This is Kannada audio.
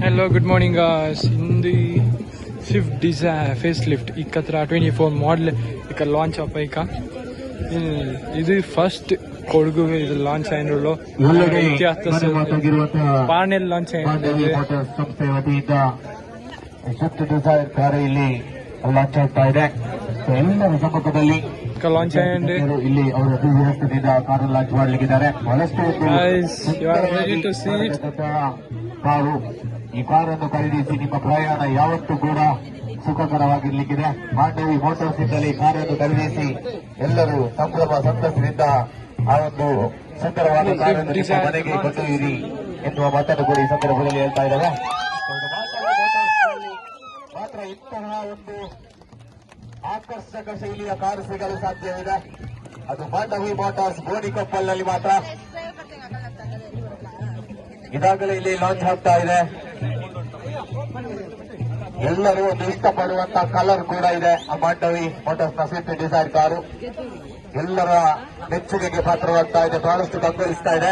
Hello, good morning guys. In the Swift Desire facelift, ikkatra 24 model ika launch apaika. This is first Kodugu ಇದು ಲಾಂಚ್ ಆಗಿರೋ ಪಾರ್ನೆಲ್ ಲಾಂಚ್ ಆಗಿದೆ. ಸಂಸ್ಥೆ ವತಿಯಿಂದ ಸ್ವಿಫ್ಟ್ ಡಿಸೈರ್ ಕಾರ್ ಇಲ್ಲಿ ಲಾಂಚ್ ಆಗ್ತಾ ಇದೆ. ಎಲ್ಲರ ಸಮ್ಮುಖದಲ್ಲಿ ಲಾಂಚ್ ಆಗಿದೆ. ಇಲ್ಲಿ ಅವರು ಅಭಿವೃದ್ಧಿಯಿಂದ ಕಾರು ಲಾಂಚ್ ಮಾಡಲಿಕ್ಕಿದ್ದಾರೆ. ಬಹಳಷ್ಟು ಕಾರು ಈ ಕಾರನ್ನು ಖರೀದಿಸಿ ನಿಮ್ಮ ಪ್ರಯಾಣ ಯಾವತ್ತೂ ಕೂಡ ಸುಖಕರವಾಗಿರ್ಲಿಕ್ಕಿದೆ. ಮಾಂಡವಿ ಮೋಟಾರ್ಸ್ ಇಂದಲೇ ಕಾರನ್ನು ಖರೀದಿಸಿ ಎಲ್ಲರೂ ಸಂಭ್ರಮ ಸಂತಸದಿಂದ ಆ ಒಂದು ಸುಂದರವಾದ ಕಾರನ್ನು ನಿಮ್ಮ ಮನೆಗೆ ಕೊಂಡೊಯ್ಯಿರಿ ಎನ್ನುವ ಮಾತನ್ನು ಕೂಡ ಈ ಸಂದರ್ಭದಲ್ಲಿ ಹೇಳ್ತಾ ಇದ್ದಾರೆ. ಮಾತ್ರ ಇಂತಹ ಒಂದು ಆಕರ್ಷಕ ಶೈಲಿಯ ಕಾರು ಸಿಗಲು ಸಾಧ್ಯವಿದೆ. ಅದು ಮಾಂಡವಿ ಮೋಟಾರ್ಸ್ ಗೋಣಿಕೊಪ್ಪಲ್ನಲ್ಲಿ ಮಾತ್ರ. ಇದಾಗಲೇ ಇಲ್ಲಿ ಲಾಂಚ್ ಆಗ್ತಾ ಇದೆ. ಎಲ್ಲರೂ ಒಂದು ಇಷ್ಟಪಡುವಂತಹ ಕಲರ್ ಕೂಡ ಇದೆ. ಆ ಮಾಂಡವಿ ಮೋಟಾರ್ಸ್ ನ ಸ್ವಿಫ್ಟ್ ಡಿಸೈರ್ ಕಾರು ಎಲ್ಲರ ಮೆಚ್ಚುಗೆಗೆ ಪಾತ್ರವಾಗ್ತಾ ಇದೆ. ಬಹಳಷ್ಟು ಕಂಗೊಳಿಸ್ತಾ ಇದೆ.